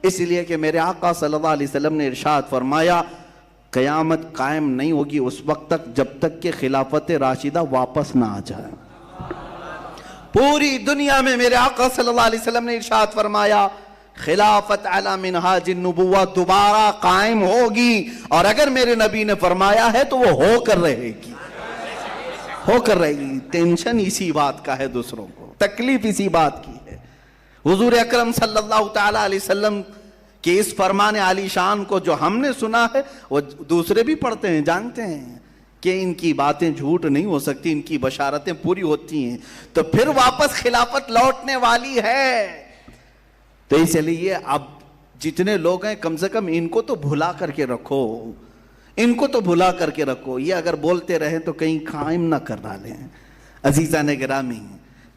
اس لیے کہ میرے آقا صلی اللہ علیہ وسلم نے ارشاد فرمایا قیامت قائم نہیں ہوگی اس وقت تک جب تک کہ خلافت راشدہ واپس نہ آ جائے. پوری دنیا میں میرے آقا صلی اللہ علیہ وسلم نے ارشاد فرمایا خلافت علی منہاج النبوہ دوبارہ قائم ہوگی، اور اگر میرے نبی نے فرمایا ہے تو وہ ہو کر رہے گی، ہو کر رہے گی. ٹینشن اسی بات کا ہے، دوسروں کو تکلیف اسی بات کی ہے. حضور اکرم صلی اللہ تعالی علیہ وسلم کہ اس فرمان عالی شان کو جو ہم نے سنا ہے وہ دوسرے بھی پڑھتے ہیں، جانتے ہیں کہ ان کی باتیں جھوٹ نہیں ہو سکتی، ان کی بشارتیں پوری ہوتی ہیں، تو پھر واپس خلافت لوٹنے والی ہے. تو اس لیے اب جتنے لوگ ہیں کم سے کم ان کو تو بھلا کر کے رکھو، ان کو تو بھلا کر کے رکھو. یہ اگر بولتے رہیں تو کہیں قائم نہ کر ڈالیں. عزیزان گرامی،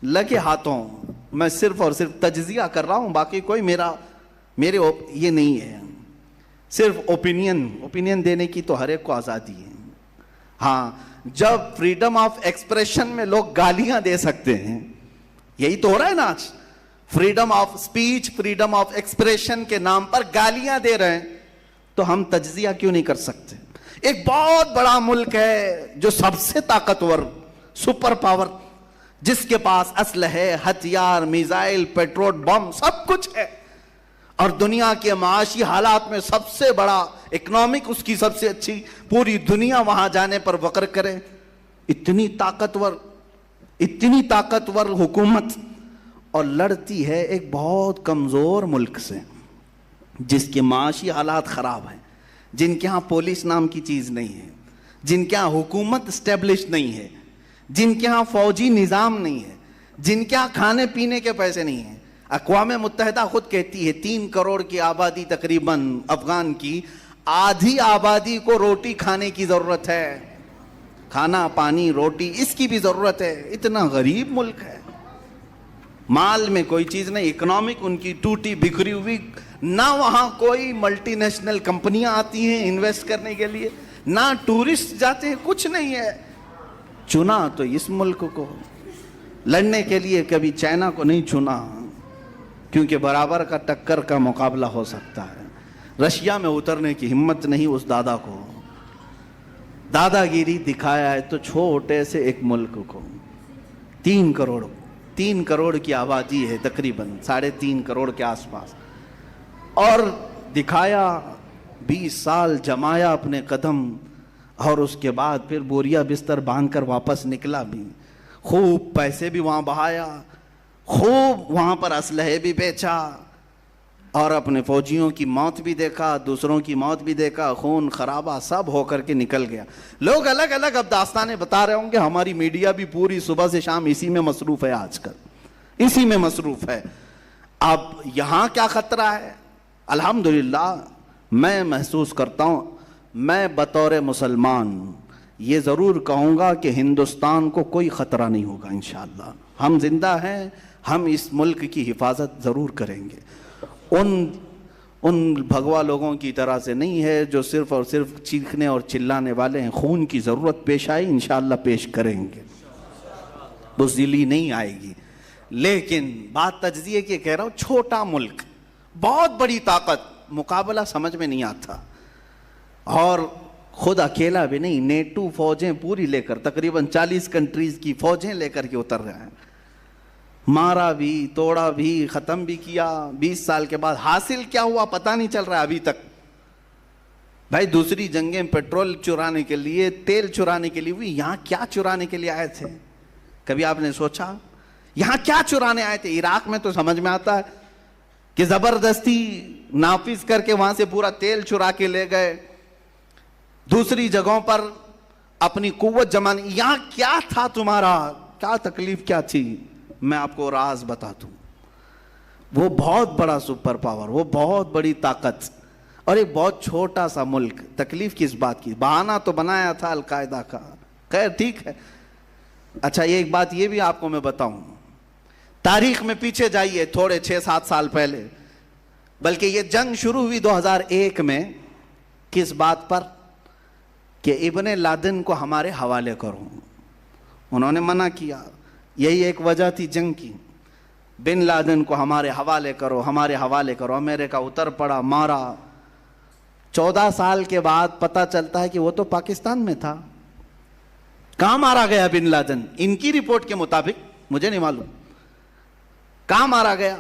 لگے ہاتھوں میں صرف اور صرف تجزیہ کر رہا ہوں، باقی کوئی میرے یہ نہیں ہے، صرف اوپینین دینے کی تو ہر ایک کو آزادی ہے. ہاں، جب فریڈم آف ایکسپریشن میں لوگ گالیاں دے سکتے ہیں، یہی تو ہو رہا ہے نا آج، freedom of speech, freedom of expression کے نام پر گالیاں دے رہے ہیں، تو ہم تجزیہ کیوں نہیں کر سکتے؟ ایک بہت بڑا ملک ہے جو سب سے طاقتور سپر پاور، جس کے پاس اسلحے، ہتھیار، میزائل، پیٹرول بم سب کچھ ہے، اور دنیا کے معاشی حالات میں سب سے بڑا اکنامک اس کی سب سے اچھی، پوری دنیا وہاں جانے پر فخر کرے. اتنی طاقتور حکومت، اور لڑتی ہے ایک بہت کمزور ملک سے جس کے معاشی حالات خراب ہیں، جن کے ہاں پولیس نام کی چیز نہیں ہے، جن کے ہاں حکومت اسٹیبلش نہیں ہے، جن کے ہاں فوجی نظام نہیں ہے، جن کے ہاں کھانے پینے کے پیسے نہیں ہیں. اقوام متحدہ خود کہتی ہے 3 کروڑ کی آبادی تقریباً افغان کی، آدھی آبادی کو روٹی کھانے کی ضرورت ہے، کھانا پانی روٹی اس کی بھی ضرورت ہے. اتنا غریب ملک ہے، مال میں کوئی چیز نہیں، اکنامک ان کی ٹوٹی بکھری ہوئی، نہ وہاں کوئی ملٹی نیشنل کمپنیاں آتی ہیں انویسٹ کرنے کے لیے، نہ ٹورسٹ جاتے ہیں، کچھ نہیں ہے. چنا تو اس ملک کو لڑنے کے لیے، کبھی چائنا کو نہیں چنا، کیونکہ برابر کا ٹکر کا مقابلہ ہو سکتا ہے. رشیا میں اترنے کی ہمت نہیں اس دادا کو، دادا گیری دکھایا ہے تو چھوٹے سے ایک ملک کو 3 کروڑ کی آبادی ہے، تقریباً 3.5 کروڑ کے آس پاس، اور دکھایا 20 سال جمایا اپنے قدم، اور اس کے بعد پھر بوریا بستر باندھ کر واپس نکلا بھی، خوب پیسے بھی وہاں بہایا، خوب وہاں پر اسلحے بھی بیچا، اور اپنے فوجیوں کی موت بھی دیکھا، دوسروں کی موت بھی دیکھا، خون خرابہ سب ہو کر کے نکل گیا. لوگ الگ الگ اب داستانیں بتا رہے ہوں گے، ہماری میڈیا بھی پوری صبح سے شام اسی میں مصروف ہے، آج کل اسی میں مصروف ہے. اب یہاں کیا خطرہ ہے؟ الحمدللہ میں محسوس کرتا ہوں، میں بطور مسلمان یہ ضرور کہوں گا کہ ہندوستان کو کوئی خطرہ نہیں ہوگا انشاءاللہ. ہم زندہ ہیں، ہم اس ملک کی حفاظت ضرور کریں گے. ان بھگوا لوگوں کی طرح سے نہیں ہے جو صرف اور صرف چیخنے اور چلانے والے ہیں. خون کی ضرورت پیش آئی انشاءاللہ پیش کریں گے، بزدلی نہیں آئے گی. لیکن بات تجزیے کی کہہ رہا ہوں، چھوٹا ملک، بہت بڑی طاقت، مقابلہ سمجھ میں نہیں آتا. اور خود اکیلا بھی نہیں، نیٹو فوجیں پوری لے کر، تقریباً 40 کنٹریز کی فوجیں لے کر کے اتر رہے ہیں. مارا بھی، توڑا بھی، ختم بھی کیا. 20 سال کے بعد حاصل کیا ہوا پتہ نہیں چل رہا ابھی تک. بھائی دوسری جنگیں پیٹرول چرانے کے لیے، تیل چرانے کے لیے ہوئی، یہاں کیا چرانے کے لیے آئے تھے؟ کبھی آپ نے سوچا یہاں کیا چرانے آئے تھے؟ عراق میں تو سمجھ میں آتا ہے کہ زبردستی نافذ کر کے وہاں سے پورا تیل چرا کے لے گئے، دوسری جگہوں پر اپنی قوت جمانے. یہاں کیا تھا تمہارا؟ کیا تکلیف کیا تھی؟ میں آپ کو راز بتا دوں. وہ بہت بڑا سپر پاور، وہ بہت بڑی طاقت، اور ایک بہت چھوٹا سا ملک. تکلیف کس بات کی؟ بہانہ تو بنایا تھا القاعدہ کا. خیر ٹھیک ہے. اچھا ایک بات یہ بھی آپ کو میں بتاؤں، تاریخ میں پیچھے جائیے تھوڑے 6-7 سال پہلے، بلکہ یہ جنگ شروع ہوئی 2001 میں. کس بات پر؟ کہ ابن لادن کو ہمارے حوالے کرو. انہوں نے منع کیا، یہی ایک وجہ تھی جنگ کی. بن لادن کو ہمارے حوالے کرو، ہمارے حوالے کرو۔ امریکہ اتر پڑا، مارا۔ 14 سال کے بعد پتہ چلتا ہے کہ وہ تو پاکستان میں تھا۔ کہاں مارا گیا بن لادن؟ ان کی رپورٹ کے مطابق، مجھے نہیں معلوم کہاں مارا گیا،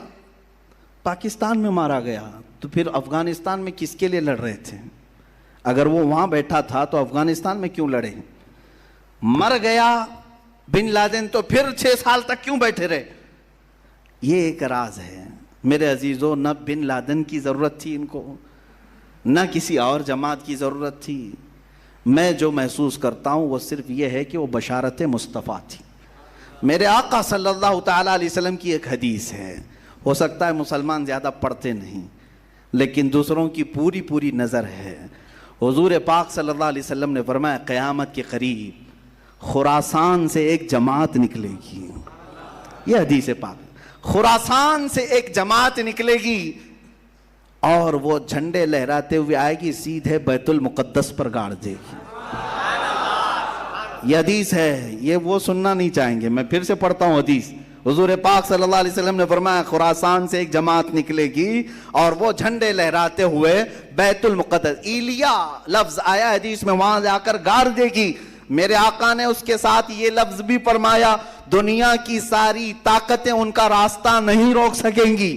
پاکستان میں مارا گیا۔ تو پھر افغانستان میں کس کے لیے لڑ رہے تھے؟ اگر وہ وہاں بیٹھا تھا تو افغانستان میں کیوں لڑے؟ مر گیا بن لادن تو پھر 6 سال تک کیوں بیٹھے رہے؟ یہ ایک راز ہے میرے عزیزو۔ نہ بن لادن کی ضرورت تھی ان کو، نہ کسی اور جماعت کی ضرورت تھی۔ میں جو محسوس کرتا ہوں وہ صرف یہ ہے کہ وہ بشارت مصطفیٰ تھی۔ میرے آقا صلی اللہ تعالیٰ علیہ وسلم کی ایک حدیث ہے، ہو سکتا ہے مسلمان زیادہ پڑھتے نہیں لیکن دوسروں کی پوری نظر ہے۔ حضور پاک صلی اللہ علیہ وسلم نے فرمایا قیامت کے قریب خراسان سے ایک جماعت نکلے گی۔ یہ حدیث پاک، خراسان سے ایک جماعت نکلے گی اور وہ جھنڈے لہراتے ہوئے آئے گی، سیدھے بیت المقدس پر گاڑ دے گی۔ یہ حدیث ہے، یہ وہ سننا نہیں چاہیں گے، میں پھر سے پڑھتا ہوں حدیث۔ حضور پاک صلی اللہ علیہ وسلم نے فرمایا خراسان سے ایک جماعت نکلے گی اور وہ جھنڈے لہراتے ہوئے بیت المقدس، ایلیا لفظ آیا حدیث میں، وہاں جا کر گاڑ دے گی۔ میرے آقا نے اس کے ساتھ یہ لفظ بھی فرمایا دنیا کی ساری طاقتیں ان کا راستہ نہیں روک سکیں گی۔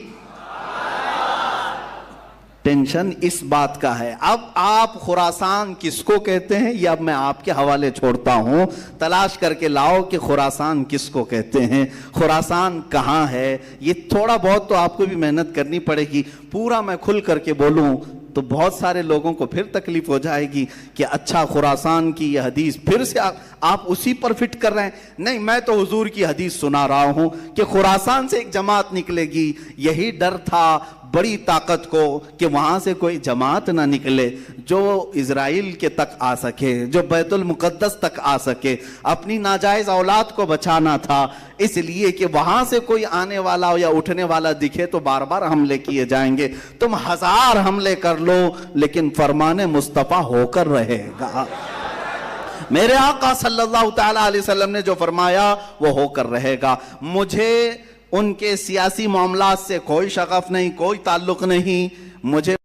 ٹینشن اس بات کا ہے۔ اب آپ خراسان کس کو کہتے ہیں یہ اب میں آپ کے حوالے چھوڑتا ہوں، تلاش کر کے لاؤ کہ خراسان کس کو کہتے ہیں، خراسان کہاں ہے۔ یہ تھوڑا بہت تو آپ کو بھی محنت کرنی پڑے گی۔ پورا میں کھل کر کے بولوں تو بہت سارے لوگوں کو پھر تکلیف ہو جائے گی کہ اچھا خراسان کی یہ حدیث پھر سے آپ اسی پر فٹ کر رہے ہیں۔ نہیں، میں تو حضور کی حدیث سنا رہا ہوں کہ خراسان سے ایک جماعت نکلے گی۔ یہی ڈر تھا بڑی طاقت کو کہ وہاں سے کوئی جماعت نہ نکلے جو اسرائیل کے تک آ سکے، جو بیت المقدس تک آ سکے۔ اپنی ناجائز اولاد کو بچانا تھا، اس لیے کہ وہاں سے کوئی آنے والا یا اٹھنے والا دکھے تو بار بار حملے کیے جائیں گے۔ تم 1000 حملے کر لو لیکن فرمان مصطفیٰ ہو کر رہے گا۔ میرے آقا صلی اللہ تعالیٰ علیہ وسلم نے جو فرمایا وہ ہو کر رہے گا۔ مجھے ان کے سیاسی معاملات سے کوئی شغف نہیں، کوئی تعلق نہیں، مجھے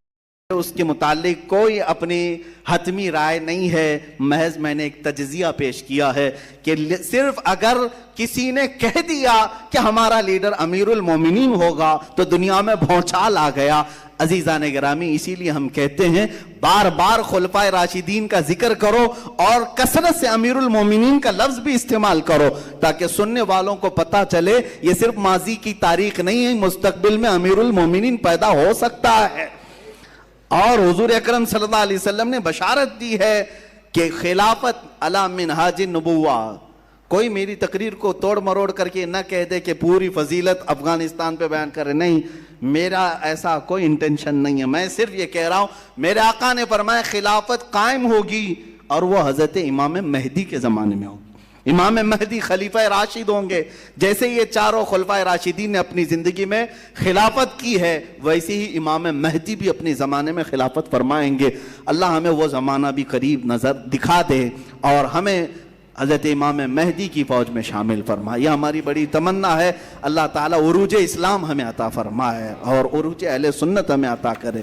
اس کے متعلق کوئی اپنی حتمی رائے نہیں ہے، محض میں نے ایک تجزیہ پیش کیا ہے کہ صرف اگر کسی نے کہہ دیا کہ ہمارا لیڈر امیر المومنین ہوگا تو دنیا میں بھونچال آ گیا۔ عزیزان گرامی، اسی لیے ہم کہتے ہیں بار بار خلفائے راشدین کا ذکر کرو اور کثرت سے امیر المومنین کا لفظ بھی استعمال کرو تاکہ سننے والوں کو پتا چلے یہ صرف ماضی کی تاریخ نہیں ہے، مستقبل میں امیر المومنین پیدا ہو سکتا ہے۔ اور حضور اکرم صلی اللہ علیہ وسلم نے بشارت دی ہے کہ خلافت علی منہاج النبوہ۔ کوئی میری تقریر کو توڑ مروڑ کر کے نہ کہہ دے کہ پوری فضیلت افغانستان پہ بیان کرے، نہیں، میرا ایسا کوئی انٹینشن نہیں ہے۔ میں صرف یہ کہہ رہا ہوں میرے آقا نے فرمایا خلافت قائم ہوگی اور وہ حضرت امام مہدی کے زمانے میں ہوگی۔ امام مہدی خلیفہ راشد ہوں گے۔ جیسے یہ چاروں خلفائے راشدین نے اپنی زندگی میں خلافت کی ہے ویسے ہی امام مہدی بھی اپنے زمانے میں خلافت فرمائیں گے۔ اللہ ہمیں وہ زمانہ بھی قریب نظر دکھا دے اور ہمیں حضرت امام مہدی کی فوج میں شامل فرمائے۔ یہ ہماری بڑی تمنا ہے۔ اللہ تعالیٰ عروج اسلام ہمیں عطا فرمائے اور عروج اہل سنت ہمیں عطا کرے۔